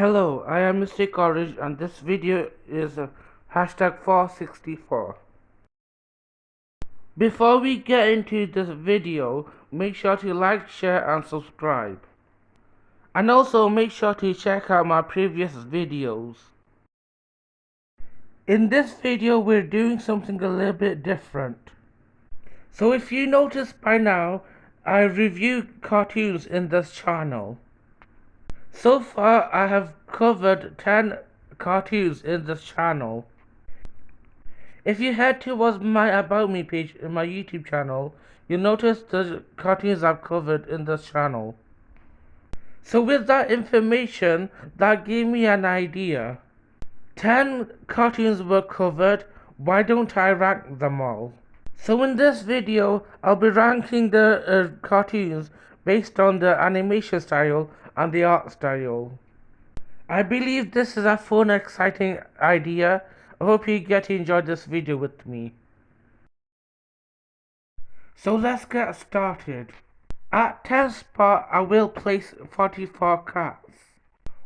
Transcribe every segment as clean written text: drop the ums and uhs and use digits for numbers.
Hello, I am Mr. College and this video is hashtag 464. Before we get into this video, make sure to like, share and subscribe. And also make sure to check out my previous videos. In this video we're doing something a little bit different. So if you noticed by now, I review cartoons in this channel. So far I have covered 10 cartoons in this channel. If you head towards my About Me page in my YouTube channel, you'll notice the cartoons I've covered in this channel. So with that information, that gave me an idea. 10 cartoons were covered, why don't I rank them all? So in this video, I'll be ranking the cartoons based on the animation style and the art style. I believe this is a fun, exciting idea. I hope you get to enjoy this video with me. So let's get started. At 10th spot, I will place 44 Cats.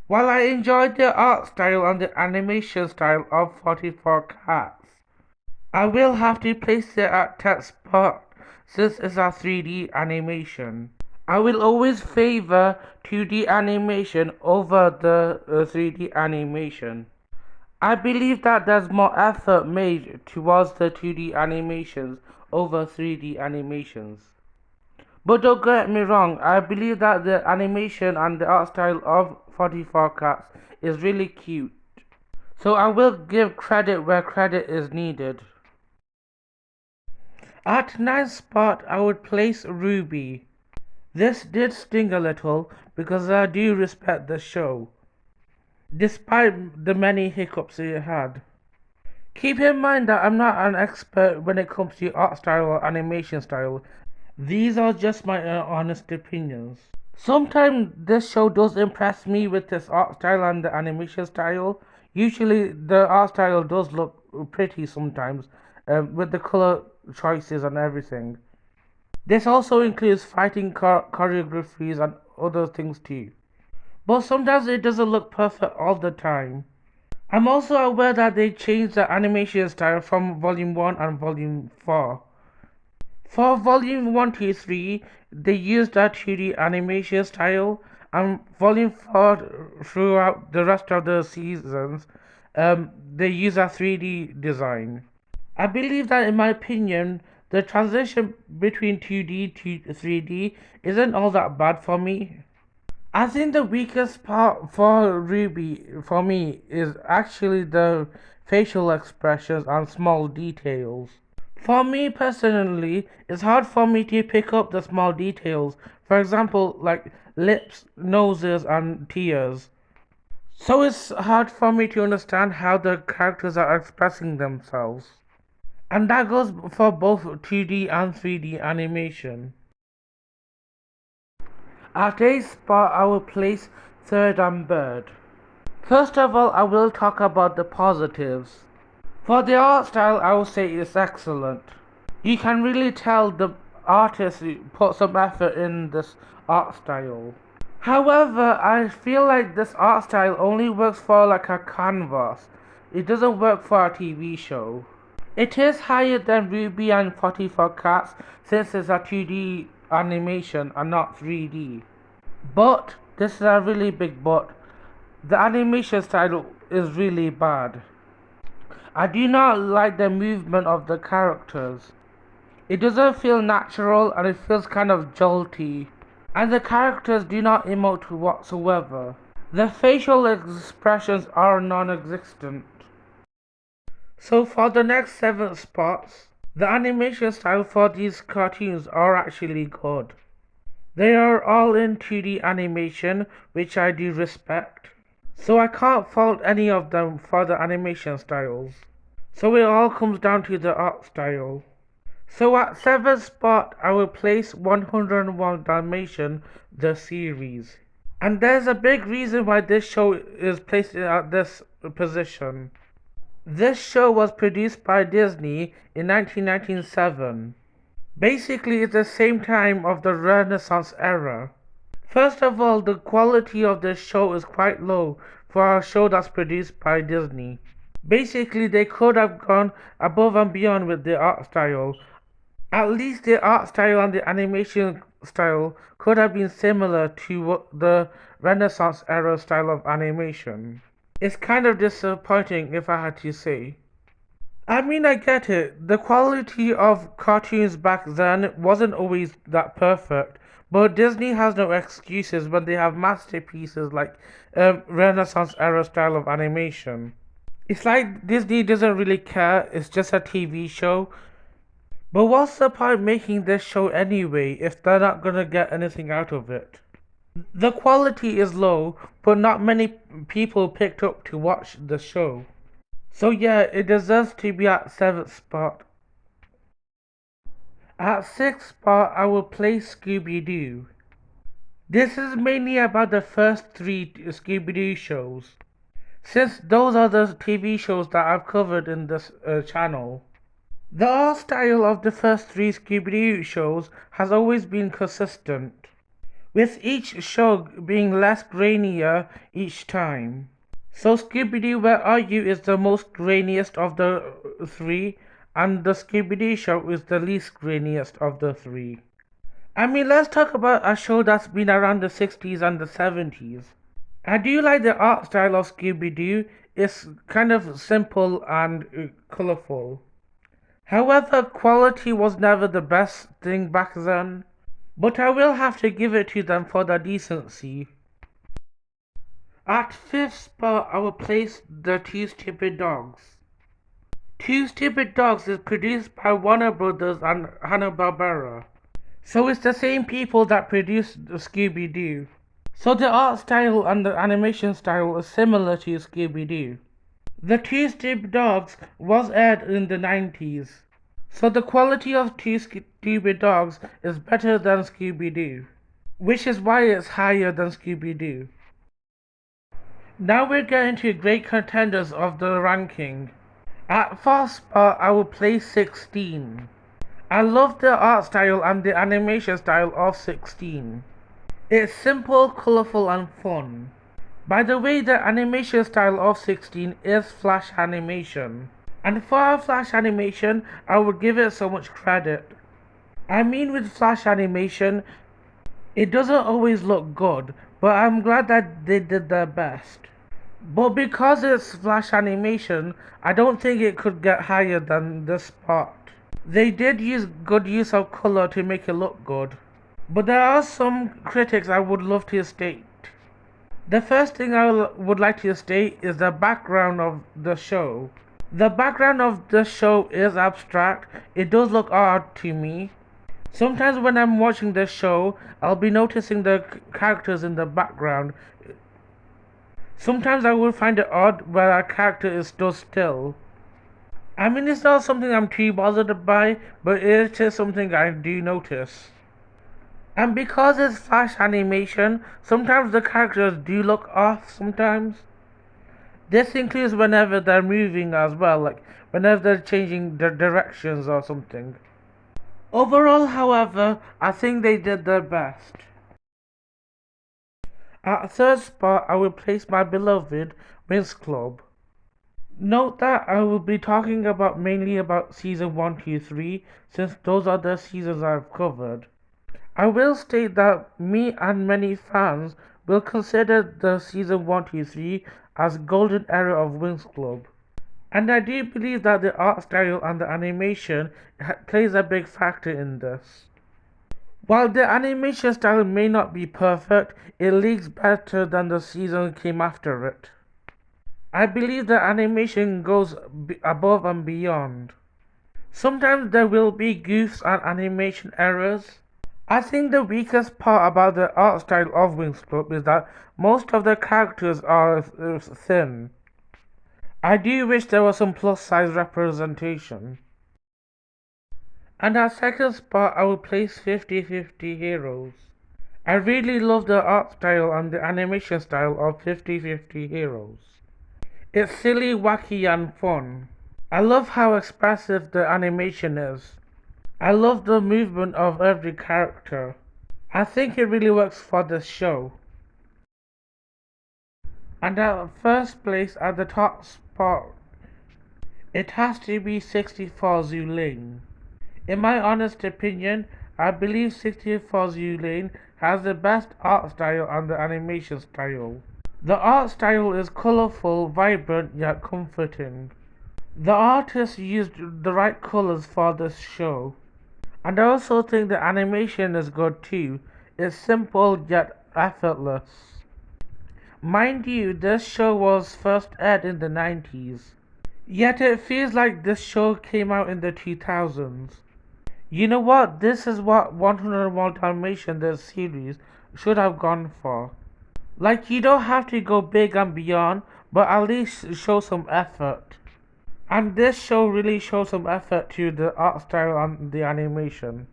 While I enjoyed the art style and the animation style of 44 Cats, I will have to place it at 10th spot since it's a 3D animation. I will always favor 2D animation over the 3D animation. I believe that there's more effort made towards the 2D animations over 3D animations. But don't get me wrong, I believe that the animation and the art style of 44 Cats is really cute. So I will give credit where credit is needed. At 9th spot, I would place Ruby. This did sting a little because I do respect the show, despite the many hiccups it had. Keep in mind that I'm not an expert when it comes to art style or animation style. These are just my honest opinions. Sometimes this show does impress me with its art style and the animation style. Usually the art style does look pretty sometimes, with the color choices and everything. This also includes fighting choreographies and other things too. But sometimes it doesn't look perfect all the time. I'm also aware that they changed the animation style from Volume 1 and Volume 4. For Volume 1 to 3, they used a 2D animation style, and Volume 4 throughout the rest of the seasons, they use a 3D design. I believe that, in my opinion, the transition between 2D to 3D isn't all that bad for me. I think the weakest part for Ruby for me is actually the facial expressions and small details. For me personally, it's hard for me to pick up the small details, for example, like lips, noses, and tears. So it's hard for me to understand how the characters are expressing themselves. And that goes for both 2D and 3D animation. At 8th spot, I will place Third and Bird. First of all, I will talk about the positives. For the art style, I will say it's excellent. You can really tell the artist put some effort in this art style. However, I feel like this art style only works for like a canvas. It doesn't work for a TV show. It is higher than Ruby and 44 Cats since it's a 2D animation and not 3D. But, this is a really big but, the animation style is really bad. I do not like the movement of the characters. It doesn't feel natural and it feels kind of jolty. And the characters do not emote whatsoever. The facial expressions are non-existent. So for the next 7 spots, the animation style for these cartoons are actually good. They are all in 2D animation, which I do respect. So I can't fault any of them for the animation styles. So it all comes down to the art style. So at 7th spot, I will place 101 Dalmatian, the series. And there's a big reason why this show is placed at this position. This show was produced by Disney in 1997. Basically, it's the same time of the Renaissance era. First of all, the quality of the show is quite low for a show that's produced by Disney. Basically, they could have gone above and beyond with the art style. At least the art style and the animation style could have been similar to the Renaissance era style of animation. It's kind of disappointing if I had to say. I mean, I get it. The quality of cartoons back then wasn't always that perfect, but Disney has no excuses when they have masterpieces like Renaissance era style of animation. It's like Disney doesn't really care, it's just a TV show. But what's the point making this show anyway if they're not gonna get anything out of it? The quality is low, but not many people picked up to watch the show. So yeah, it deserves to be at 7th spot. At 6th spot, I will place Scooby-Doo. This is mainly about the first 3 Scooby-Doo shows, since those are the TV shows that I've covered in this channel. The art style of the first 3 Scooby-Doo shows has always been consistent, with each show being less grainier each time. So Scooby-Doo Where Are You is the most grainiest of the 3, and the Scooby-Doo show is the least grainiest of the 3. I mean, let's talk about a show that's been around the 60s and the 70s. I do like the art style of Scooby-Doo. It's kind of simple and colourful. However, quality was never the best thing back then, but I will have to give it to them for their decency. At 5th spot, I will place the Two Stupid Dogs. Two Stupid Dogs is produced by Warner Brothers and Hanna-Barbera, so it's the same people that produced Scooby-Doo. So the art style and the animation style is similar to Scooby-Doo. The Two Stupid Dogs was aired in the 90s, so the quality of Two Stupid Dogs is better than Scooby-Doo, which is why it's higher than Scooby-Doo. Now we're getting to great contenders of the ranking. At 4th spot, I will place 16. I love the art style and the animation style of 16. It's simple, colourful and fun. By the way, the animation style of 16 is flash animation. And for a flash animation, I would give it so much credit. I mean, with flash animation, it doesn't always look good, but I'm glad that they did their best. But because it's flash animation, I don't think it could get higher than this spot. They did use good use of color to make it look good. But there are some critics I would love to state. The first thing I would like to state is the background of the show. The background of the show is abstract. It does look odd to me. Sometimes when I'm watching this show, I'll be noticing the characters in the background. Sometimes I will find it odd where a character is stood still. I mean, it's not something I'm too bothered by, but it is something I do notice. And because it's flash animation, sometimes the characters do look off sometimes. This includes whenever they're moving as well, like whenever they're changing their directions or something. Overall, however, I think they did their best. At 3rd spot, I will place my beloved Winx Club. Note that I will be talking mainly about season 1, 2, 3, since those are the seasons I've covered. I will state that me and many fans will consider the season 1, 2, 3 as golden era of Winx Club. And I do believe that the art style and the animation plays a big factor in this. While the animation style may not be perfect, it leagues better than the season came after it. I believe the animation goes above and beyond. Sometimes there will be goofs and animation errors. I think the weakest part about the art style of Winx Club is that most of the characters are thin. I do wish there was some plus size representation. And at 2nd spot, I will place 50/50 Heroes. I really love the art style and the animation style of 50/50 Heroes. It's silly, wacky and fun. I love how expressive the animation is. I love the movement of every character. I think it really works for this show. And at first place, at the top spot, it has to be 64 Zulane. In my honest opinion, I believe 64 Zulane has the best art style and the animation style. The art style is colorful, vibrant, yet comforting. The artist used the right colors for this show. And I also think the animation is good too. It's simple yet effortless. Mind you, this show was first aired in the 90s. Yet it feels like this show came out in the 2000s. You know what? This is what 101 Dalmatian, the series, should have gone for. Like, you don't have to go big and beyond, but at least show some effort. And this show really shows some effort to the art style and the animation.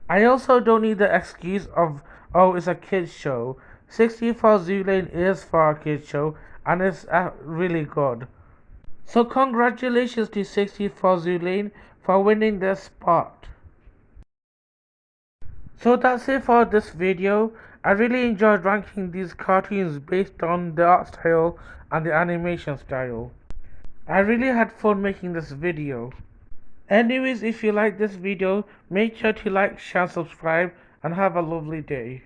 I also don't need the excuse of, oh, it's a kids show. 64 Zulane is for a kids show, and it's really good. So congratulations to 64 Zulane for winning this spot. So that's it for this video. I really enjoyed ranking these cartoons based on the art style and the animation style. I really had fun making this video. Anyways, if you like this video, make sure to like, share, and subscribe, and have a lovely day.